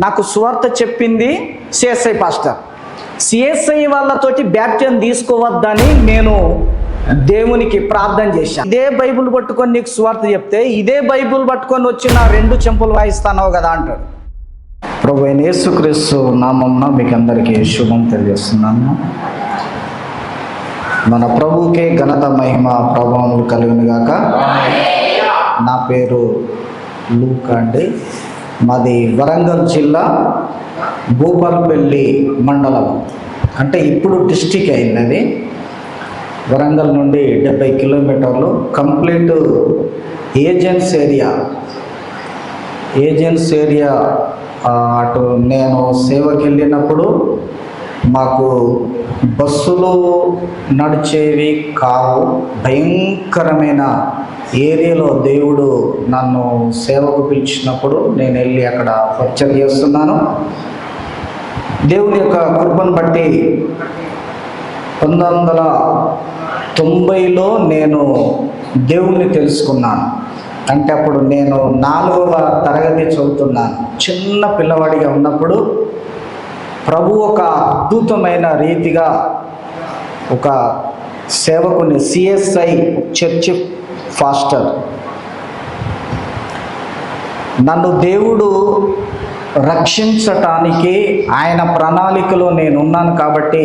నాకు సువార్త చెప్పింది సిఎస్ఐ పాస్టర్. సిఎస్ఐ వాళ్ళతోటి బ్యాప్టిజం తీసుకోవద్దని నేను దేవునికి ప్రార్థన చేశాను. ఇదే బైబిల్ పట్టుకొని నీకు సువార్త చెప్తే ఇదే బైబిల్ పట్టుకొని వచ్చి నా 2 చెంపులు వాయిస్తానావు కదా అంటాడు. ప్రభువైన యేసుక్రీస్తు నామమున మీకు అందరికీ శుభం తెలియజేస్తున్నాను. మన ప్రభువుకే ఘనత మహిమ ప్రభావములు కలుగును గాక. నా పేరు లూకా అండి. మాది వరంగల్ జిల్లా భూపాలపల్లి మండలం, అంటే ఇప్పుడు డిస్టిక్ అయింది. అది వరంగల్ నుండి 70 కిలోమీటర్లు. Complete agency area. అటు నేను సేవకి వెళ్ళినప్పుడు మాకు బస్సులు నడిచేవి కావు. భయంకరమైన ఏరియాలో దేవుడు నన్ను సేవకు పిలిచినప్పుడు నేను వెళ్ళి అక్కడ పరిచయం చేస్తున్నాను. దేవుని యొక్క కృపను బట్టి 1990లో నేను దేవుణ్ణి తెలుసుకున్నాను. అంటే అప్పుడు నేను 4వ తరగతి చదువుతున్నాను. చిన్న పిల్లవాడిగా ఉన్నప్పుడు ప్రభు ఒక అద్భుతమైన రీతిగా ఒక సేవకుని, సిఎస్ఐ చర్చ్ పాస్టర్, నన్ను దేవుడు రక్షించటానికి ఆయన ప్రణాళికలో నేను ఉన్నాను. కాబట్టి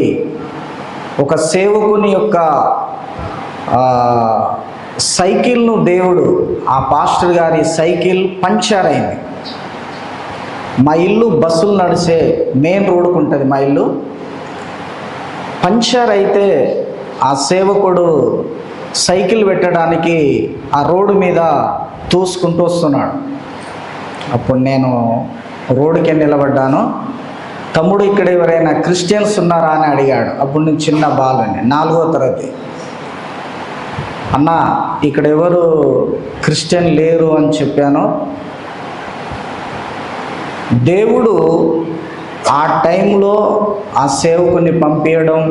ఒక సేవకుని యొక్క సైకిల్ను దేవుడు, ఆ పాస్టర్ గారి సైకిల్ పంక్చర్ అయింది. మా ఇల్లు బస్సులు నడిచే మెయిన్ రోడ్కు ఉంటుంది. మా ఇల్లు పంక్చర్ అయితే ఆ సేవకుడు సైకిల్ పెట్టడానికి ఆ రోడ్డు మీద తోసుకుంటూ వస్తున్నాడు. అప్పుడు నేను రోడ్డుకే నిలబడ్డాను. తమ్ముడు, ఇక్కడ ఎవరైనా క్రిస్టియన్స్ ఉన్నారా అని అడిగాడు. అప్పుడు నేను చిన్న బాలుని, 4వ తరగతి. అన్న, ఇక్కడ ఎవరు క్రిస్టియన్ లేరు అని చెప్పాను. దేవుడు ఆ టైంలో ఆ సేవకుని పంపించడం,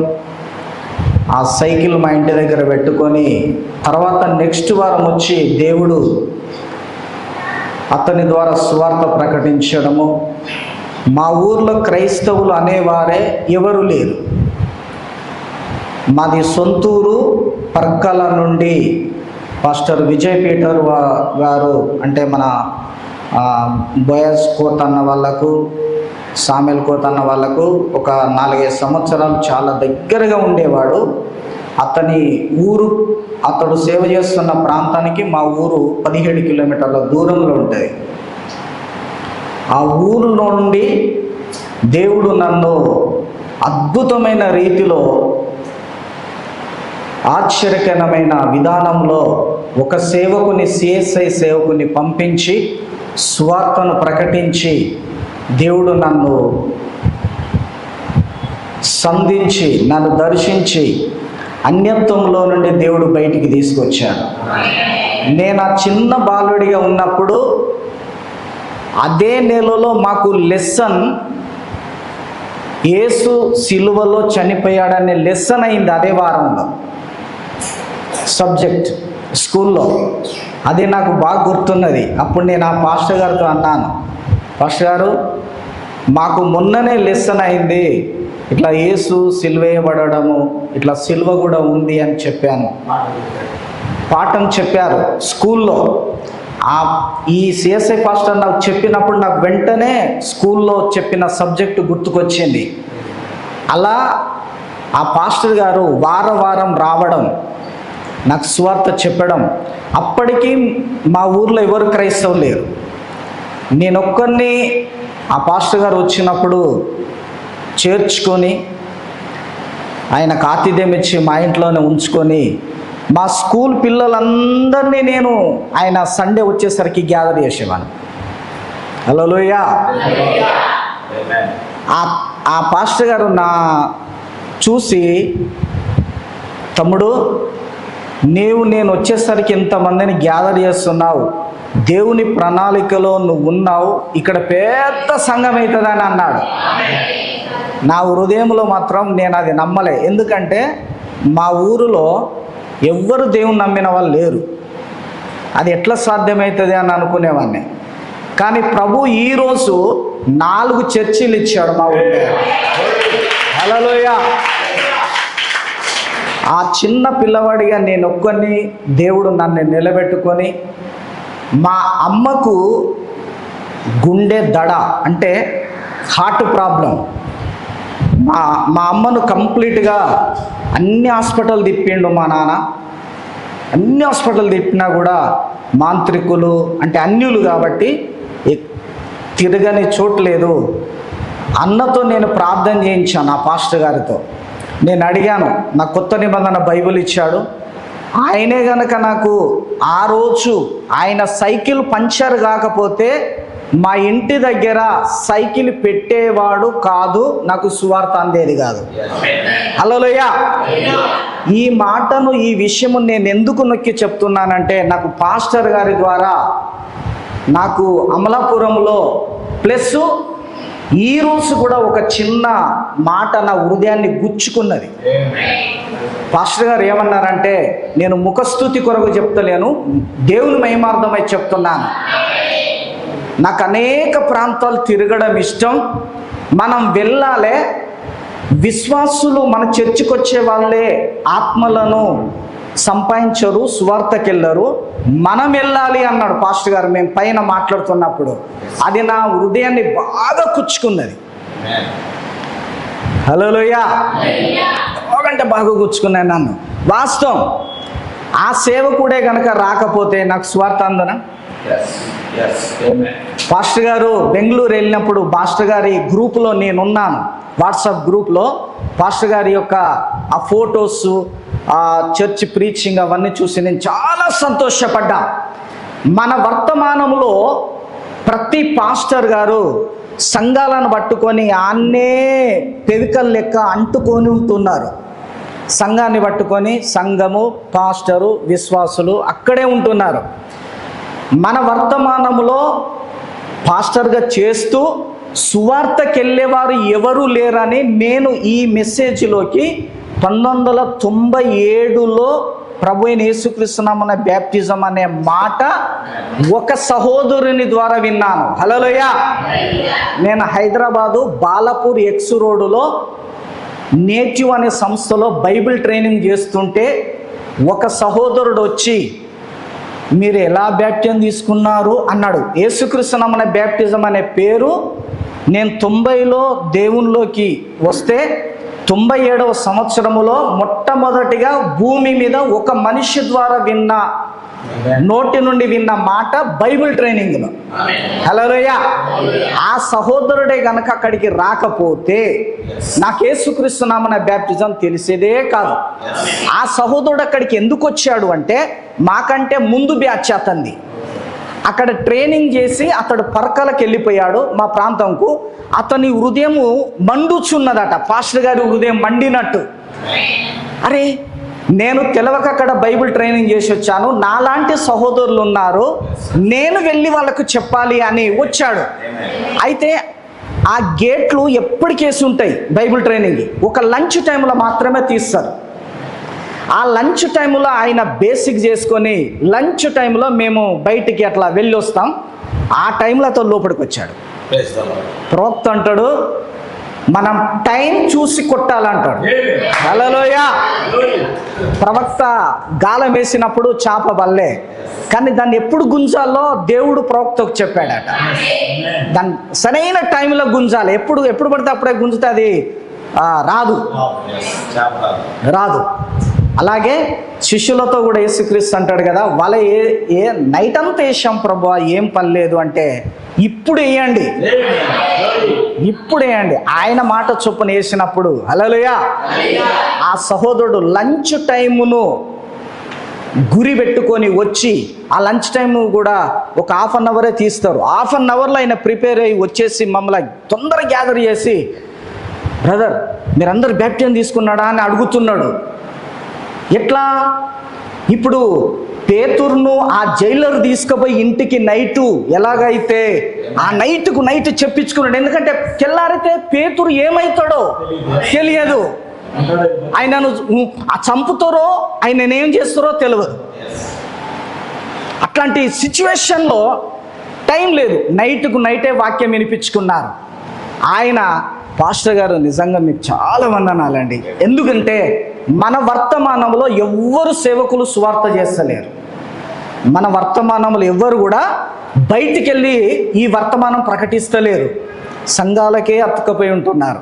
ఆ సైకిల్ మా ఇంటి దగ్గర పెట్టుకొని, తర్వాత నెక్స్ట్ వారం వచ్చి దేవుడు అతని ద్వారా సువార్త ప్రకటించడము. మా ఊర్లో క్రైస్తవులు అనేవారే ఎవరు లేరు. మాది సొంతూరు పర్కల నుండి పాస్టర్ విజయ్ పీటర్ గారు, అంటే మన బోయస్ కోత్ అన్న వాళ్ళకు, సామెల్ కోత్ అన్న వాళ్ళకు ఒక 4-5 సంవత్సరాలు చాలా దగ్గరగా ఉండేవాడు. అతని ఊరు, అతడు సేవ చేస్తున్న ప్రాంతానికి మా ఊరు 17 కిలోమీటర్ల దూరంలో ఉంటుంది. ఆ ఊరిలో నుండి దేవుడు నన్ను అద్భుతమైన రీతిలో, ఆశ్చర్యకరమైన విధానంలో ఒక సేవకుని, సిఎస్ఐ సేవకుని పంపించి సువార్తను ప్రకటించి దేవుడు నన్ను సంధించి, నన్ను దర్శించి అన్యత్వంలో నుండి దేవుడు బయటికి తీసుకొచ్చాడు. నేను ఆ చిన్న బాలుడిగా ఉన్నప్పుడు అదే నెలలో మాకు లెసన్, యేసు సిలువలో చనిపోయాడనే లెసన్ అయింది అదే వారంలో, సబ్జెక్ట్ స్కూల్లో. అది నాకు బాగా గుర్తున్నది. అప్పుడు నేను ఆ పాస్టర్ గారితో అన్నాను, పాస్టర్ గారు, మాకు మొన్ననే లెసన్ అయింది, ఇట్లా యేసు సిలువేయబడము, ఇట్లా సిలువ కూడా ఉంది అని చెప్పాను. పాఠం చెప్పారు స్కూల్లో. ఈ సిఎస్ఐ పాస్టర్ నాకు చెప్పినప్పుడు నాకు వెంటనే స్కూల్లో చెప్పిన సబ్జెక్టు గుర్తుకొచ్చింది. అలా ఆ పాస్టర్ గారు వారం రావడం, నాకు సువార్త చెప్పడం. అప్పటికి మా ఊర్లో ఎవరు క్రైస్తవులు లేరు. నేనొక్కరిని ఆ పాస్టర్ గారు వచ్చినప్పుడు చేర్చుకొని, ఆయనకు ఆతిథ్యం ఇచ్చి మా ఇంట్లోనే ఉంచుకొని, మా స్కూల్ పిల్లలందరినీ నేను ఆయన సండే వచ్చేసరికి గ్యాదర్ చేసేవాను. హల్లెలూయా. ఆ పాస్టర్ గారు నా చూసి, తమ్ముడు, నేను వచ్చేసరికి ఇంతమందిని గ్యాదర్ చేస్తున్నావు, దేవుని ప్రణాళికలో నువ్వు ఉన్నావు, ఇక్కడ పెద్ద సంఘం అవుతుందని అన్నాడు. నా హృదయంలో మాత్రం నేను అది నమ్మలే. ఎందుకంటే మా ఊరిలో ఎవ్వరు దేవుని నమ్మిన వాళ్ళు లేరు. అది ఎట్లా సాధ్యమవుతుంది అని అనుకునేవాడిని. కానీ ప్రభు ఈరోజు 4 చర్చిలు ఇచ్చాడు మా ఊళ్ళో. హల్లెలూయా. ఆ చిన్న పిల్లవాడిగా నేను ఒక్కని దేవుడు నన్ను నిలబెట్టుకొని, మా అమ్మకు గుండె దడ అంటే హార్ట్ ప్రాబ్లం, మా అమ్మను కంప్లీట్గా అన్ని హాస్పిటల్ తిప్పిండు మా నాన్న. అన్ని హాస్పిటల్ తిప్పినా కూడా మాంత్రికులు అంటే అన్యులు కాబట్టి తిరగని చోట్లేదు. అన్నతో నేను ప్రార్థన చేయించాను, ఆ పాస్టర్ గారితో. నేను అడిగాను, నాకు కొత్త నిబంధన బైబిల్ ఇచ్చాడు. ఆయనే గనక నాకు ఆ రోజు ఆయన సైకిల్ పంచర్ కాకపోతే మా ఇంటి దగ్గర సైకిల్ పెట్టేవాడు కాదు, నాకు సువార్త అందేది కాదు. హల్లెలూయా. ఈ మాటను, ఈ విషయము నేను ఎందుకు నొక్కి చెప్తున్నానంటే, నాకు పాస్టర్ గారి ద్వారా నాకు అమలాపురంలో ప్లస్ ఈ రోజు కూడా ఒక చిన్న మాట నా హృదయాన్ని గుచ్చుకున్నది. పాస్టర్ గారు ఏమన్నారంటే, నేను ముఖస్తుతి కొరకు చెప్తలేను, దేవుని మహిమార్థమై చెప్తున్నాను. నాకు అనేక ప్రాంతాలు తిరగడం ఇష్టం. మనం వెళ్ళాలి. విశ్వాసులు మన చర్చికి వచ్చే వాళ్ళే ఆత్మలను సంపాదించరు, సువార్తకి వెళ్ళరు. మనం వెళ్ళాలి అన్నాడు పాస్టర్ గారు. మేము పైన మాట్లాడుతున్నప్పుడు అది నా హృదయాన్ని బాగా కుచ్చుకున్నది. హల్లెలూయా. బాగంటే బాగా గుచ్చుకున్నాను నన్ను. వాస్తవం. ఆ సేవకుడే కనుక రాకపోతే నాకు సువార్త అందనా? పాస్టర్ గారు బెంగళూరు వెళ్ళినప్పుడు పాస్టర్ గారి గ్రూప్లో నేనున్నాను, వాట్సాప్ గ్రూప్లో. పాస్టర్ గారి యొక్క ఆ ఫొటోస్, ఆ చర్చ్ ప్రీచింగ్ అవన్నీ చూసి నేను చాలా సంతోషపడ్డా. మన వర్తమానంలో ప్రతి పాస్టర్ గారు సంఘాలను పట్టుకొని ఆన్నే పెవికల్ లెక్క అంటుకొని ఉంటున్నారు. సంఘాన్ని పట్టుకొని సంఘము, పాస్టరు, విశ్వాసులు అక్కడే ఉంటున్నారు. మన వర్తమానంలో పాస్టర్గా చేస్తూ సువార్తకి వెళ్ళేవారు ఎవరు లేరని నేను ఈ మెసేజ్లోకి 1997లో ప్రభు అయిన యేసుక్రీస్తు నామమున బ్యాప్టిజం అనే మాట ఒక సహోదరుని ద్వారా విన్నాను. హల్లెలూయా. నేను హైదరాబాదు బాలాపూర్ ఎక్స్ రోడ్డులో నేటివ్ అనే సంస్థలో బైబిల్ ట్రైనింగ్ చేస్తుంటే ఒక సహోదరుడు వచ్చి, మీరు ఎలా బ్యాప్టిజం తీసుకున్నారు అన్నాడు. యేసుక్రీస్తు నామమున బ్యాప్టిజం అనే పేరు నేను 90లో దేవునిలోకి వస్తే 97వ సంవత్సరములో మొట్టమొదటిగా భూమి మీద ఒక మనిషి ద్వారా విన్న, నోటి నుండి విన్న మాట బైబిల్ ట్రైనింగ్లో. హల్లెలూయా. ఆ సహోదరుడే గనక అక్కడికి రాకపోతే నాకు యేసుక్రీస్తు నామమున బ్యాప్టిజం తెలిసేదే కాదు. ఆ సహోదరుడు అక్కడికి ఎందుకు వచ్చాడు అంటే, మాకంటే ముందు బ్యాచ్ అతన్ని. అక్కడ ట్రైనింగ్ చేసి అతడు పరకలకు వెళ్ళిపోయాడు మా ప్రాంతంకు. అతని హృదయము మండుచున్నదట, పాస్టర్ గారి హృదయం మండినట్టు. అరే, నేను తెలవక అక్కడ బైబిల్ ట్రైనింగ్ చేసి వచ్చాను, నాలాంటి సహోదరులు ఉన్నారు, నేను వెళ్ళి వాళ్ళకు చెప్పాలి అని వచ్చాడు. అయితే ఆ గేట్లు ఎప్పటికేసి ఉంటాయి బైబిల్ ట్రైనింగ్, ఒక లంచ్ టైంలో మాత్రమే తీస్తారు. ఆ లంచ్ టైంలో ఆయన బేసిక్ చేసుకొని లంచ్ టైంలో మేము బయటికి అట్లా వెళ్ళి వస్తాం. ఆ టైంలో అతను లోపలికి వచ్చాడు. ప్రవక్త అంటాడు, మనం టైం చూసి కొట్టాలంటాడు. హల్లెలూయా. ప్రవక్త గాలం వేసినప్పుడు చేప బల్లే, కానీ దాన్ని ఎప్పుడు గుంజాలో దేవుడు ప్రవక్తకు చెప్పాడట. దాన్ని సరైన టైంలో గుంజాలి. ఎప్పుడు పడితే అప్పుడే గుంజితే అది రాదు. అలాగే శిష్యులతో కూడా యేసుక్రీస్తు అంటాడు కదా, వాళ్ళ ఏ నైట్ అంతా వేసాం ప్రభువా, ఏం పని లేదు అంటే, ఇప్పుడు వేయండి, ఇప్పుడు వేయండి. ఆయన మాట చొప్పున వేసినప్పుడు హల్లెలూయా. ఆ సహోదరుడు లంచ్ టైమును గురి పెట్టుకొని వచ్చి, ఆ లంచ్ టైం కూడా ఒక ½ అన్ అవరే తీస్తారు. ½ అన్ అవర్లో ఆయన ప్రిపేర్ అయ్యి వచ్చేసి మమ్మల్ని తొందరగా గ్యాదర్ చేసి, బ్రదర్ మీరందరూ బ్యాప్టిజం తీసుకున్నాడా అని అడుగుతున్నాడు. ఎట్లా? ఇప్పుడు పేతురును ఆ జైలర్ తీసుకుపోయి ఇంటికి నైటు ఎలాగైతే ఆ నైట్ చెప్పించుకున్నాడు. ఎందుకంటే తెల్లారితే పేతురు ఏమవుతాడో తెలియదు. ఆయనను చంపుతారో ఆయన ఏం చేస్తారో తెలియదు. అట్లాంటి సిచ్యువేషన్లో టైం లేదు, నైట్కు నైటే వాక్యం వినిపించుకున్నారు. ఆయన పాస్టర్ గారు నిజంగా మీకు చాలా వందనాలండి. ఎందుకంటే మన వర్తమానంలో ఎవ్వరు సేవకులు సువార్త చేస్తలేరు. మన వర్తమానంలో ఎవ్వరు కూడా బయటికి వెళ్ళి ఈ వర్తమానం ప్రకటిస్తలేరు, సంఘాలకే అతుక్కపోయి ఉంటున్నారు.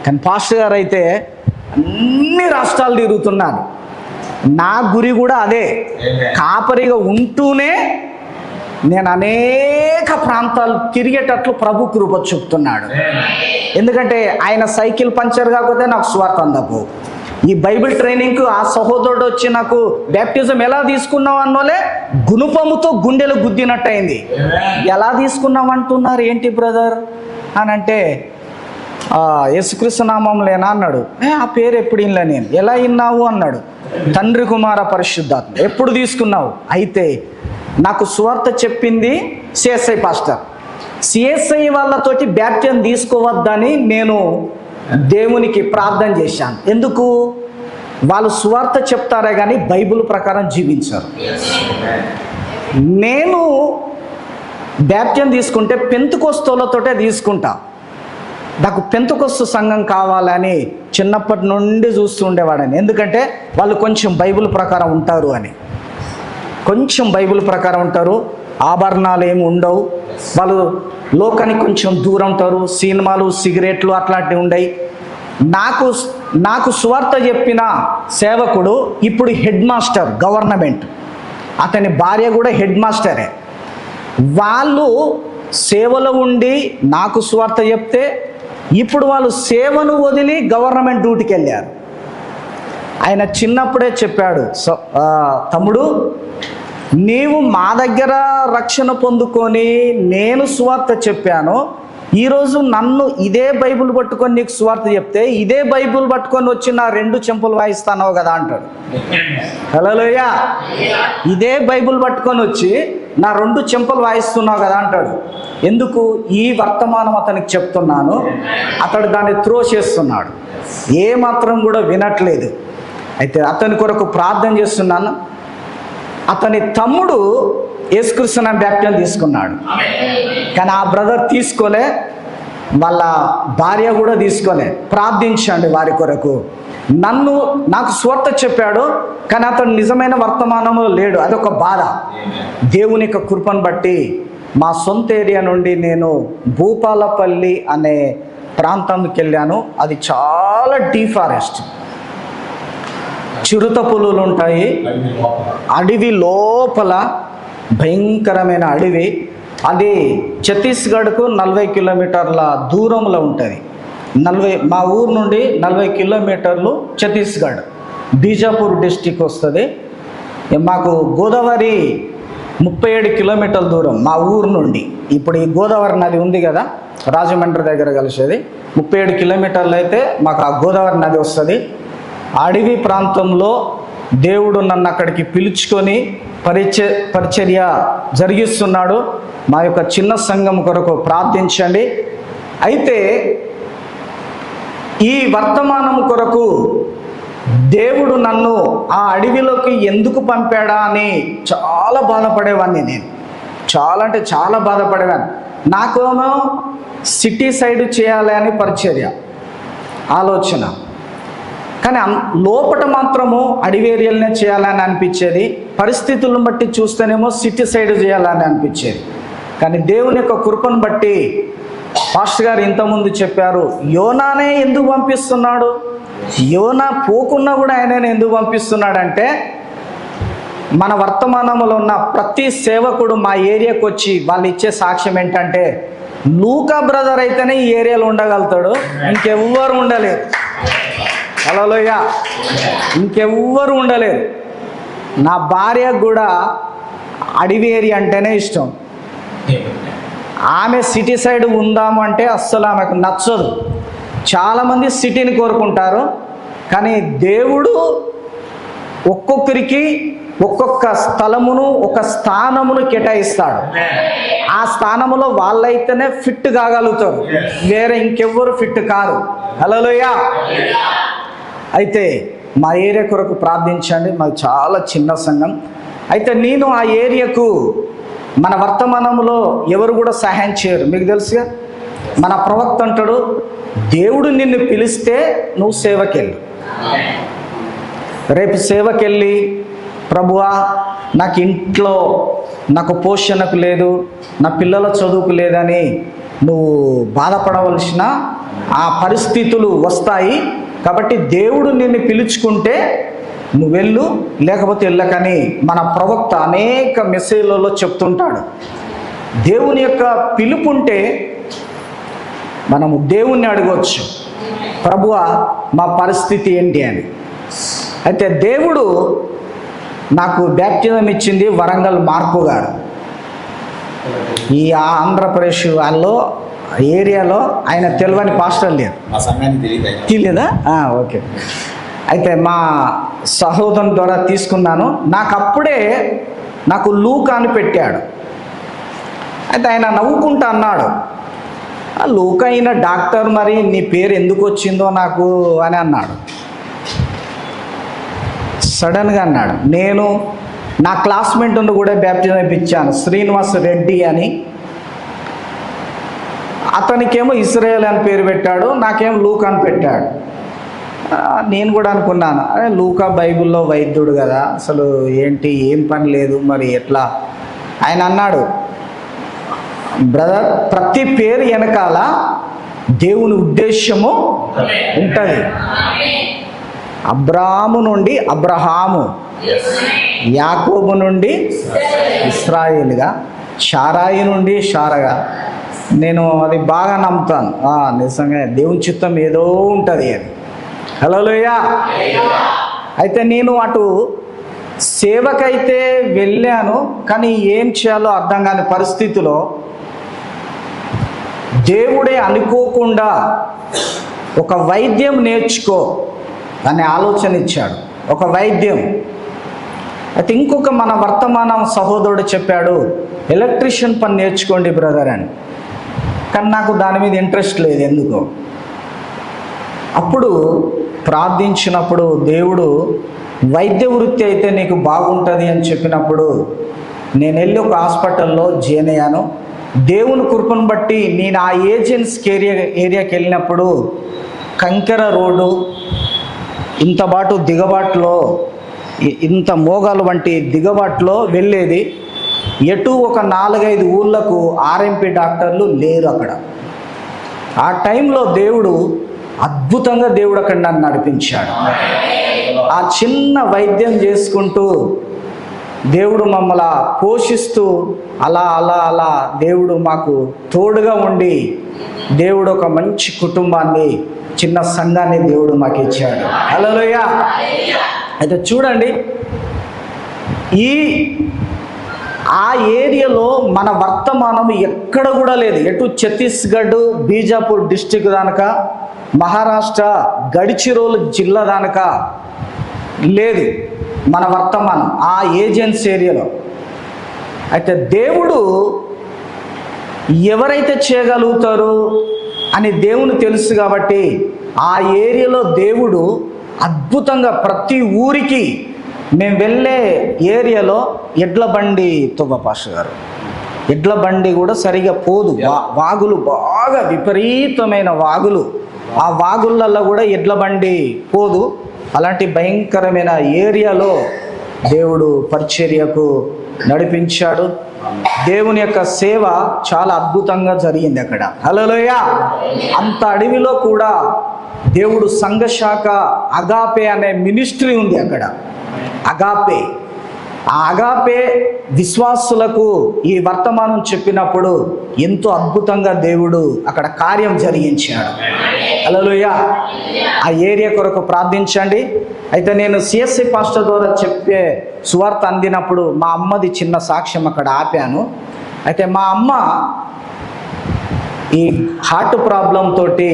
కానీ పాస్టర్ గారు అయితే అన్ని రాష్ట్రాలు తిరుగుతున్నారు. నా గురి కూడా అదే. కాపరిగా ఉంటూనే నేను అనేక ప్రాంతాలు తిరిగేటట్లు ప్రభు కృప చూపుతున్నాడు. ఎందుకంటే ఆయన సైకిల్ పంచర్ కాకపోతే నాకు సువార్త అందకు. ఈ బైబిల్ ట్రైనింగ్కు ఆ సహోదరుడు వచ్చి నాకు బ్యాప్టిజం ఎలా తీసుకున్నావు అన్నోలే గుణపముతో గుండెలు గుద్దినట్టు అయింది. ఎలా తీసుకున్నావు అంటున్నారు, ఏంటి బ్రదర్ అని అంటే యేసుక్రీస్తు నామంలేనా అన్నాడు. ఆ పేరు ఎప్పుడు వినలే నేను. ఎలా విన్నావు అన్నాడు. తండ్రి కుమార పరిశుద్ధాత్మ. ఎప్పుడు తీసుకున్నావు? అయితే నాకు సువార్త చెప్పింది సిఎస్ఐ పాస్టర్. సిఎస్ఐ వాళ్ళతోటి బ్యాప్టిజం తీసుకోవద్దని నేను దేవునికి ప్రార్థన చేశాను. ఎందుకు? వాళ్ళు సువార్త చెప్తారే కానీ బైబిల్ ప్రకారం జీవించారు. నేను బ్యాప్టిజం తీసుకుంటే పెంతుకొస్తోలతోటే తీసుకుంటా. నాకు పెంతుకొస్తు సంఘం కావాలని చిన్నప్పటి నుండి చూస్తూ ఉండేవాడని. ఎందుకంటే వాళ్ళు కొంచెం బైబిల్ ప్రకారం ఉంటారు అని. కొంచెం బైబిల్ ప్రకారం ఉంటారు, ఆభరణాలు ఏమి ఉండవు, వాళ్ళు లోకానికి కొంచెం దూరం ఉంటారు, సినిమాలు సిగరెట్లు అట్లాంటివి ఉండయి. నాకు సువార్త చెప్పిన సేవకుడు ఇప్పుడు హెడ్ మాస్టర్ గవర్నమెంట్, అతని భార్య కూడా హెడ్ మాస్టరే. వాళ్ళు సేవలో ఉండి నాకు సువార్త చెప్తే ఇప్పుడు వాళ్ళు సేవను వదిలి గవర్నమెంట్ డ్యూటీకి వెళ్ళారు. ఆయన చిన్నప్పుడే చెప్పాడు, తమ్ముడు నీవు మా దగ్గర రక్షణ పొందుకొని నేను సువార్త చెప్పాను, ఈరోజు నన్ను ఇదే బైబిల్ పట్టుకొని నీకు సువార్త చెప్తే ఇదే బైబిల్ పట్టుకొని వచ్చి నా 2 చెంపలు వాయిస్తానో కదా అంటాడు. హల్లెలూయా. ఇదే బైబిల్ పట్టుకొని వచ్చి నా 2 చెంపలు వాయిస్తున్నావు కదా అంటాడు. ఎందుకు? ఈ వర్తమానం అతనికి చెప్తున్నాను, అతడు దాన్ని త్రో చేస్తున్నాడు, ఏమాత్రం కూడా వినట్లేదు. అయితే అతని కొరకు ప్రార్థన చేస్తున్నాను. అతని తమ్ముడు యేసుక్రీస్తు బ్యాప్టిజం తీసుకున్నాడు, కానీ ఆ బ్రదర్ తీసుకోలే, వాళ్ళ భార్య కూడా తీసుకోలే. ప్రార్థించండి వారి కొరకు. నాకు సువార్త చెప్పాడు, కానీ అతడు నిజమైన వర్తమానంలో లేడు, అదొక బాధ. దేవుని యొక్క కృపను బట్టి మా సొంత ఏరియా నుండి నేను భూపాలపల్లి అనే ప్రాంతానికి వెళ్ళాను. అది చాలా డీప్ ఫారెస్ట్, చిరుత పులులు ఉంటాయి, అడవి లోపల భయంకరమైన అడవి. అది ఛత్తీస్గఢ్కు 40 కిలోమీటర్ల దూరంలో ఉంటుంది. మా ఊరు నుండి 40 కిలోమీటర్లు ఛత్తీస్గఢ్, బీజాపూర్ డిస్టిక్ వస్తుంది. మాకు గోదావరి 37 కిలోమీటర్ల దూరం మా ఊరు నుండి. ఇప్పుడు ఈ గోదావరి నది ఉంది కదా, రాజమండ్రి దగ్గర కలిసేది, 37 కిలోమీటర్లు అయితే మాకు ఆ గోదావరి నది వస్తుంది. అడవి ప్రాంతంలో దేవుడు నన్ను అక్కడికి పిలుచుకొని పరిచర్య జరిగిస్తున్నాడు. మా యొక్క చిన్న సంఘం కొరకు ప్రార్థించండి. అయితే ఈ వర్తమానం కొరకు దేవుడు నన్ను ఆ అడవిలోకి ఎందుకు పంపాడా అని చాలా బాధపడేవాడిని. నేను చాలా అంటే చాలా బాధపడేవాడిని. నాకేమో సిటీ సైడ్ చేయాలి అని పరిచర్య ఆలోచన, కానీ లోపట మాత్రము అడవి ఏరియాలనే చేయాలని అనిపించేది. పరిస్థితులను బట్టి చూస్తేనేమో సిటీ సైడ్ చేయాలని అనిపించేది. కానీ దేవుని యొక్క కృపను బట్టి పాస్టర్ గారు ఇంతకుముందు చెప్పారు, యోనానే ఎందుకు పంపిస్తున్నాడు, యోనా పోకున్నా కూడా ఆయననే ఎందుకు పంపిస్తున్నాడంటే, మన వర్తమానంలో ఉన్న ప్రతి సేవకుడు మా ఏరియాకి వచ్చి వాళ్ళు ఇచ్చే సాక్ష్యం ఏంటంటే, లూకా బ్రదర్ అయితేనే ఈ ఏరియాలో ఉండగలుగుతాడు, ఇంకెవ్వరు ఉండలేరు. హల్లెలూయా. ఇంకెవ్వరు ఉండలేరు. నా భార్యకు కూడా అడవి ఏరియా అంటేనే ఇష్టం. ఆమె సిటీ సైడ్ ఉందాము అంటే అస్సలు ఆమెకు నచ్చదు. చాలామంది సిటీని కోరుకుంటారు, కానీ దేవుడు ఒక్కొక్కరికి ఒక్కొక్క స్థలమును ఒక స్థానమును కేటాయిస్తాడు. ఆ స్థానములో వాళ్ళైతేనే ఫిట్ కాగలుగుతారు, వేరే ఇంకెవ్వరు ఫిట్ కారు. హల్లెలూయా. అయితే మా ఏరియా కొరకు ప్రార్థించండి. మాది చాలా చిన్న సంఘం. అయితే నేను ఆ ఏరియాకు మన వర్తమానంలో ఎవరు కూడా సహాయం చేయరు, మీకు తెలుసుగా. మన ప్రవక్త అంటాడు, దేవుడు నిన్ను పిలిస్తే నువ్వు సేవకెళ్ళు. రేపు సేవకెళ్ళి, ప్రభువా నాకు ఇంట్లో నాకు పోషణకు లేదు, నా పిల్లల చదువుకు లేదని నువ్వు బాధపడవలసిన ఆ పరిస్థితులు వస్తాయి. కాబట్టి దేవుడు నిన్ను పిలుచుకుంటే నువ్వు వెళ్ళు, లేకపోతే వెళ్ళకని మన ప్రవక్త అనేక మెసేజ్లలో చెప్తుంటాడు. దేవుని యొక్క పిలుపు ఉంటే మనము దేవుణ్ణి అడగవచ్చు, ప్రభువా మా పరిస్థితి ఏంటి అని. అయితే దేవుడు నాకు బ్యాప్టిజం ఇచ్చింది వరంగల్ మార్పు గారు. ఈ ఆంధ్రప్రదేశ్ వాళ్ళలో ఏరియాలో ఆయన తెలియని పాస్టర్ లేరు, తెలియదా? ఓకే. అయితే మా సహోదరుని ద్వారా తీసుకున్నాను. నాకు లూకా అని పెట్టాడు. అయితే ఆయన నవ్వుకుంటా అన్నాడు, లూకా అయిన డాక్టర్, మరి నీ పేరు ఎందుకు వచ్చిందో నాకు అని అన్నాడు. సడన్గా అన్నాడు, నేను నా క్లాస్మేట్ను కూడా బ్యాప్టిజం ఇప్పించాను, శ్రీనివాస్ రెడ్డి అని. అతనికేమో ఇస్రాయేల్ అని పేరు పెట్టాడు, నాకేమో లూకా అని పెట్టాడు. నేను కూడా అనుకున్నాను, అదే లూకా బైబిల్లో వైద్యుడు కదా, అసలు ఏంటి ఏం పని లేదు, మరి ఎట్లా? ఆయన అన్నాడు, బ్రదర్, ప్రతి పేరు వెనకాల దేవుని ఉద్దేశము ఉంటుంది. అబ్రాము నుండి అబ్రహాము, యాకోబు నుండి ఇశ్రాయేలుగా, షారాయి నుండి షారగా. నేను అది బాగా నమ్ముతాను, నిజంగా దేవుని చిత్తం ఏదో ఉంటుంది అని. హల్లెలూయా. అయితే నేను అటు సేవకైతే వెళ్ళాను, కానీ ఏం చేయాలో అర్థం కాని పరిస్థితిలో దేవుడే అనుకోకుండా ఒక వైద్యం నేర్చుకో అనే ఆలోచన ఇచ్చాడు, ఒక వైద్యం. అయితే ఇంకొక మన వర్తమానం సహోదరుడు చెప్పాడు, ఎలక్ట్రీషియన్ పని నేర్చుకోండి బ్రదర్ అని. కానీ నాకు దాని మీద ఇంట్రెస్ట్ లేదు ఎందుకో. అప్పుడు ప్రార్థించినప్పుడు దేవుడు వైద్య వృత్తి అయితే నీకు బాగుంటుంది అని చెప్పినప్పుడు నేను వెళ్ళి ఒక హాస్పిటల్లో జాయిన్ అయ్యాను. దేవుని కృపను బట్టి నేను ఆ ఏజెన్సీ ఏరియాకి వెళ్ళినప్పుడు కంకెర రోడ్డు, ఇంత బాటు దిగబాటులో, ఇంత మోగాలు వంటి దిగబాటులో వెళ్ళేది. ఎటు ఒక 4-5 ఊళ్ళకు ఆర్ఎంపీ డాక్టర్లు లేరు అక్కడ. ఆ టైంలో అద్భుతంగా దేవుడు అక్కడ నన్ను నడిపించాడు. ఆ చిన్న వైద్యం చేసుకుంటూ దేవుడు మమ్మల్ని పోషిస్తూ అలా అలా అలా దేవుడు మాకు తోడుగా ఉండి దేవుడు ఒక మంచి కుటుంబాన్ని, చిన్న సంఘాన్ని దేవుడు మాకు ఇచ్చాడు. హల్లెలూయా. అయితే చూడండి, ఆ ఏరియాలో మన వర్తమానం ఎక్కడ కూడా లేదు. ఎటు ఛత్తీస్గఢ్, బీజాపూర్ డిస్టిక్ దానక, మహారాష్ట్ర గడిచిరోలు జిల్లా దానక లేదు మన వర్తమానం ఆ ఏజెన్సీ ఏరియాలో. అయితే దేవుడు ఎవరైతే చేయగలుగుతారు అని దేవుని తెలుసు కాబట్టి ఆ ఏరియాలో దేవుడు అద్భుతంగా ప్రతి ఊరికి మేము వెళ్ళే ఏరియాలో ఎడ్ల బండి పాస్టర్ గారు, ఎడ్ల బండి కూడా సరిగా పోదు. వాగులు బాగా విపరీతమైన వాగులు, ఆ వాగులలో కూడా ఎడ్ల బండి పోదు. అలాంటి భయంకరమైన ఏరియాలో దేవుడు పరిచర్యకు నడిపించాడు. దేవుని యొక్క సేవ చాలా అద్భుతంగా జరిగింది అక్కడ. హల్లెలూయా. అంత అడవిలో కూడా దేవుడు సంఘశాఖ అగాపే అనే మినిస్ట్రీ ఉంది అక్కడ. అగాపే, ఆ అగాపే విశ్వాసులకు ఈ వర్తమానం చెప్పినప్పుడు ఎంతో అద్భుతంగా దేవుడు అక్కడ కార్యం జరిగించాడు. హల్లెలూయా. ఆ ఏరియా కొరకు ప్రార్థించండి. అయితే నేను సిఎస్సి పాస్టర్ ద్వారా చెప్పే సువార్త అందినప్పుడు మా అమ్మది చిన్న సాక్ష్యం అక్కడ ఆపాను. అయితే మా అమ్మ ఈ హార్ట్ ప్రాబ్లం తోటి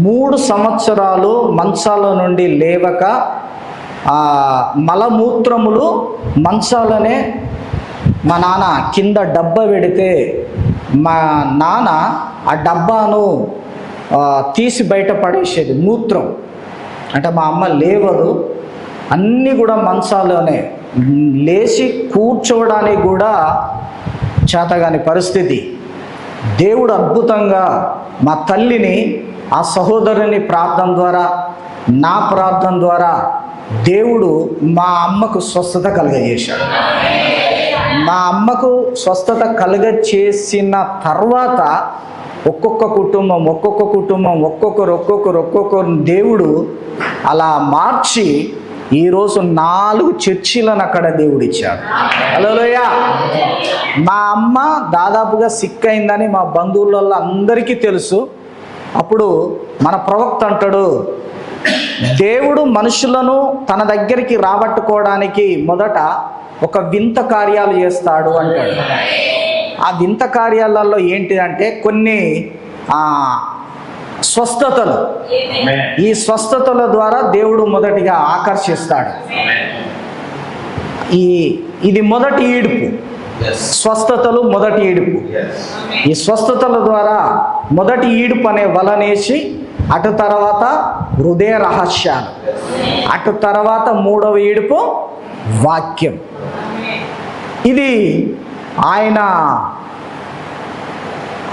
3 సంవత్సరాలు మంచాల నుండి లేవక, మలమూత్రములు మంచాలనే మా నాన్న కింద డబ్బా పెడితే మా నాన్న ఆ డబ్బాను తీసి బయట పడేసేది. మూత్రం అంటే మా అమ్మ లేవదు, అన్నీ కూడా మంచాలోనే లేచి కూర్చోవడానికి కూడా చేతగాని పరిస్థితి. దేవుడు అద్భుతంగా మా తల్లిని, ఆ సహోదరుని ప్రార్థన ద్వారా, నా ప్రార్థన ద్వారా దేవుడు మా అమ్మకు స్వస్థత కలుగజేశాడు. మా అమ్మకు స్వస్థత కలుగచేసిన తర్వాత ఒక్కొక్క కుటుంబం ఒక్కొక్కరు దేవుడు అలా మార్చి ఈరోజు 4 చర్చిలను అక్కడ దేవుడు ఇచ్చాడు. హల్లెలూయా. మా అమ్మ దాదాపుగా సిక్ అయిందని మా బంధువులలో అందరికీ తెలుసు. అప్పుడు మన ప్రవక్త అంటాడు, దేవుడు మనుషులను తన దగ్గరికి రాబట్టుకోవడానికి మొదట ఒక వింత కార్యాలు చేస్తాడు అంటాడు. ఆ వింత కార్యాలలో ఏంటి అంటే కొన్ని స్వస్థతలు. ఈ స్వస్థతల ద్వారా దేవుడు మొదటిగా ఆకర్షిస్తాడు. ఇది మొదటి ఈడుపు. స్వస్థతలు మొదటి ఈడుపు. ఈ స్వస్థతల ద్వారా మొదటి ఈడుపు అనే వలనేసి అటు తర్వాత హృదయ రహస్యాలు, అటు తర్వాత 3వ ఈడుపు వాక్యం. ఇది ఆయన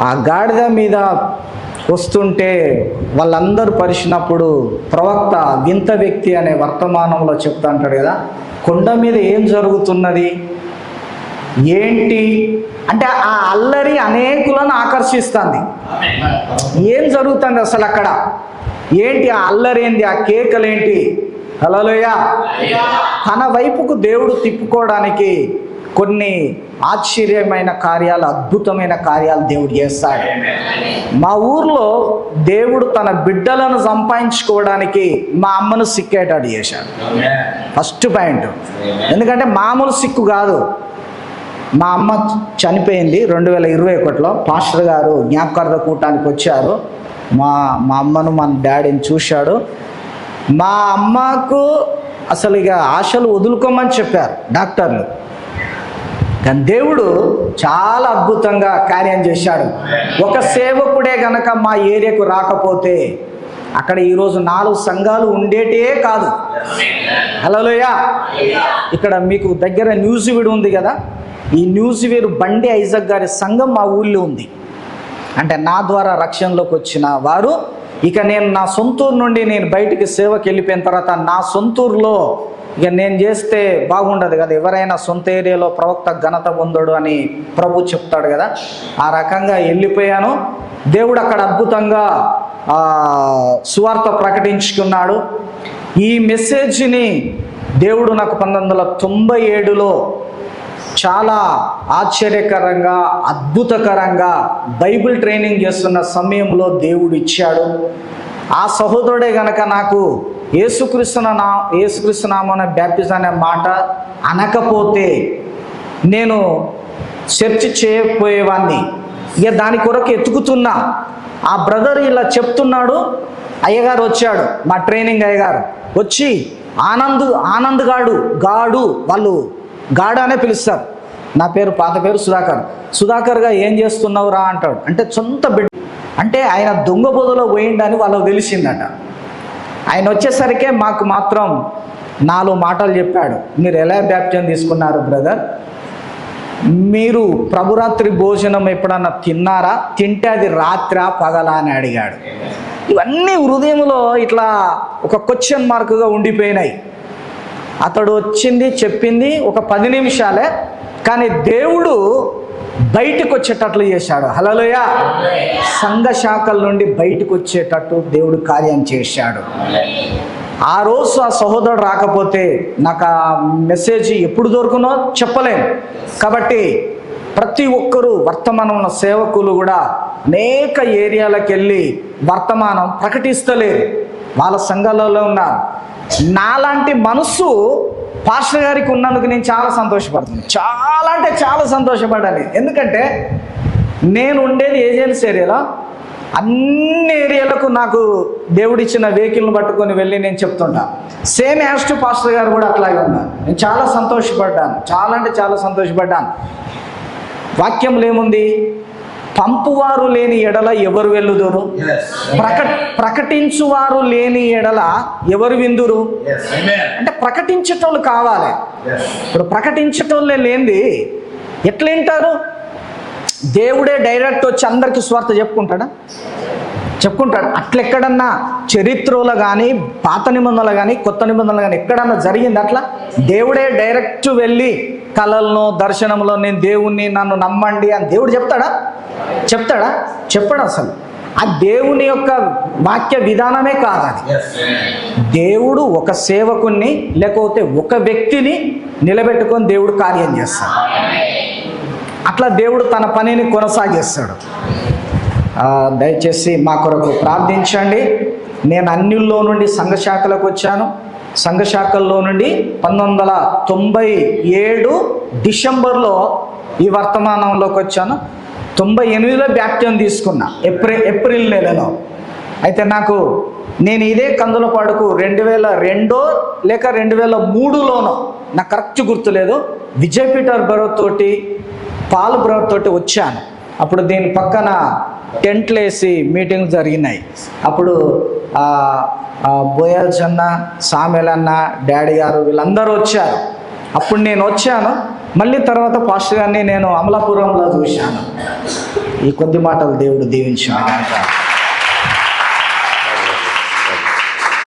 ఆ గాడిద మీద వస్తుంటే వాళ్ళందరూ పరిచినప్పుడు ప్రవక్త వింత వ్యక్తి అనే వర్తమానంలో చెప్తా అంటాడు కదా, కొండ మీద ఏం జరుగుతున్నది ఏంటి అంటే ఆ అల్లరి అనేకులను ఆకర్షిస్తుంది. ఏం జరుగుతుంది అసలు అక్కడ, ఏంటి ఆ అల్లరి ఏంటి, ఆ కేకలేంటి? హల్లెలూయా. తన వైపుకు దేవుడు తిప్పుకోవడానికి కొన్ని ఆశ్చర్యమైన కార్యాలు, అద్భుతమైన కార్యాలు దేవుడు చేస్తాడు. మా ఊర్లో దేవుడు తన బిడ్డలను సంపాదించుకోవడానికి మా అమ్మను సిక్కేటాడు చేశాడు. First point. ఎందుకంటే మామూలు సిక్కు కాదు. మా అమ్మ చనిపోయింది 2021లో. పాస్టర్ గారు జ్ఞాపకార్థ కూటానికి వచ్చారు. మా అమ్మను మన డాడీని చూశాడు. మా అమ్మకు అసలు ఇక ఆశలు వదులుకోమని చెప్పారు డాక్టర్లు. కానీ దేవుడు చాలా అద్భుతంగా కార్యం చేశాడు. ఒక సేవకుడే గనక మా ఏరియాకు రాకపోతే అక్కడ ఈరోజు 4 సంఘాలు ఉండేటే కాదు. హల్లెలూయా. ఇక్కడ మీకు దగ్గర న్యూజివీడు ఉంది కదా, ఈ న్యూజివీడు బండి ఐజక్ గారి సంఘం మా ఊళ్ళో ఉంది. అంటే నా ద్వారా రక్షణలోకి వచ్చిన వారు. ఇక నేను నా సొంతూరు నుండి నేను బయటికి సేవకి వెళ్ళిపోయిన తర్వాత నా సొంతూరులో ఇక నేను చేస్తే బాగుండదు కదా, ఎవరైనా సొంత ఏరియాలో ప్రవక్త ఘనత పొందడు అని ప్రభు చెప్తాడు కదా. ఆ రకంగా వెళ్ళిపోయాను. దేవుడు అక్కడ అద్భుతంగా సువార్త ప్రకటించుకున్నాడు. ఈ మెసేజ్ని దేవుడు నాకు 1997లో చాలా ఆశ్చర్యకరంగా, అద్భుతకరంగా బైబిల్ ట్రైనింగ్ చేస్తున్న సమయంలో దేవుడు ఇచ్చాడు. ఆ సహోదరుడే గనక నాకు యేసుక్రీస్తు నామమున బ్యాప్టిజం అనే మాట అనకపోతే నేను చర్చ్ చేయకపోయేవాడిని. ఇక దాని కొరకు ఎత్తుకుతున్నా. ఆ బ్రదర్ ఇలా చెప్తున్నాడు. అయ్యగారు వచ్చాడు, మా ట్రైనింగ్ అయ్యగారు వచ్చి ఆనంద్ గాడు వాళ్ళు గాడు అనే పిలుస్తారు. నా పేరు పాత పేరు సుధాకర్గా ఏం చేస్తున్నావురా అంటాడు. అంటే సొంత బిడ్డ, అంటే ఆయన దొంగ బోధలో పోయిండని వాళ్ళకు తెలిసిందట. ఆయన వచ్చేసరికే మాకు మాత్రం 4 మాటలు చెప్పాడు. మీరు ఎలా బ్యాప్టిజం తీసుకున్నారు బ్రదర్? మీరు ప్రభురాత్రి భోజనం ఎప్పుడన్నా తిన్నారా? తింటే అది రాత్రా పగలా అని అడిగాడు. ఇవన్నీ హృదయంలో ఇట్లా ఒక క్వశ్చన్ మార్కుగా ఉండిపోయినాయి. అతడు వచ్చింది చెప్పింది ఒక 10 నిమిషాలే, కానీ దేవుడు బయటకు వచ్చేటట్లు చేశాడు. హల్లెలూయా. సంఘ శాఖల నుండి బయటకు వచ్చేటట్టు దేవుడు కార్యం చేశాడు. ఆ రోజు ఆ సహోదరుడు రాకపోతే నాకు ఆ మెసేజ్ ఎప్పుడు దొరుకునో చెప్పలేను. కాబట్టి ప్రతి ఒక్కరూ వర్తమానం ఉన్న సేవకులు కూడా అనేక ఏరియాలకు వెళ్ళి వర్తమానం ప్రకటిస్తలేరు. వాళ్ళ సంఘాలలో ఉన్నారు. నాలాంటి మనసు పాస్టర్ గారికి ఉన్నందుకు నేను చాలా సంతోషపడుతున్నాను. చాలా అంటే చాలా సంతోషపడాలి. ఎందుకంటే నేను ఉండేది ఏజెన్సీ ఏరియాలో. అన్ని ఏరియాలకు నాకు దేవుడిచ్చిన వెహికల్ని పట్టుకొని వెళ్ళి నేను చెప్తుంటా. సేమ్ యాజ్ టు పాస్టర్ గారు కూడా అట్లాగే ఉన్నారు. నేను చాలా సంతోషపడ్డాను. చాలా అంటే చాలా సంతోషపడ్డాను. వాక్యంలో ఏముంది? పంపువారు లేని ఎడల ఎవరు వెళ్ళుదురు? ప్రకటించువారు లేని ఎడల ఎవరు విందురు? అంటే ప్రకటించేటోళ్ళు కావాలి. ఇప్పుడు ప్రకటించేటోళ్ళే లేనిది ఎట్లా వింటారు? దేవుడే డైరెక్ట్ వచ్చి అందరికీ స్వార్థ చెప్పుకుంటాడా? అట్లెక్కడన్నా చరిత్రలో కానీ, పాత నిబంధనలు కానీ, కొత్త నిబంధనలు కానీ ఎక్కడన్నా జరిగింది అట్లా? దేవుడే డైరెక్ట్ వెళ్ళి కలల్లో, దర్శనంలో నేను దేవుణ్ణి, నన్ను నమ్మండి అని దేవుడు చెప్తాడా? చెప్పడు అసలు. ఆ దేవుని యొక్క వాక్య విధానమే కాదు అది. దేవుడు ఒక సేవకుణ్ణి లేకపోతే ఒక వ్యక్తిని నిలబెట్టుకొని దేవుడు కార్యం చేస్తాడు. అట్లా దేవుడు తన పనిని కొనసాగిస్తాడు. దయచేసి మా కొరకు ప్రార్థించండి. నేను అన్యుల్లో నుండి సంఘశాఖలకు వచ్చాను. సంఘశాఖల్లో నుండి 1997 డిసెంబర్లో ఈ వర్తమానంలోకి వచ్చాను. 98లో బ్యాప్టిజం తీసుకున్నా, ఏప్రిల్ నెలలో. అయితే నేను ఇదే కందులపాడుకు 2002 లేక 2003లోనో, నాకు కరెక్ట్ గుర్తులేదు, విజయ్ పీటర్ బ్రదర్ తోటి, పాల్ బ్రదర్ తోటి వచ్చాను. అప్పుడు దీని పక్కన టెంట్లు వేసి మీటింగ్స్ జరిగినాయి. అప్పుడు బోయల్స్ అన్న, సామెల్ అన్న, డాడీ గారు వీళ్ళందరూ వచ్చారు. అప్పుడు నేను వచ్చాను. మళ్ళీ తర్వాత పాస్టర్ గారిని నేను అమలాపురంలో చూశాను. ఈ కొద్ది మాటలు దేవుడు దీవించాడు.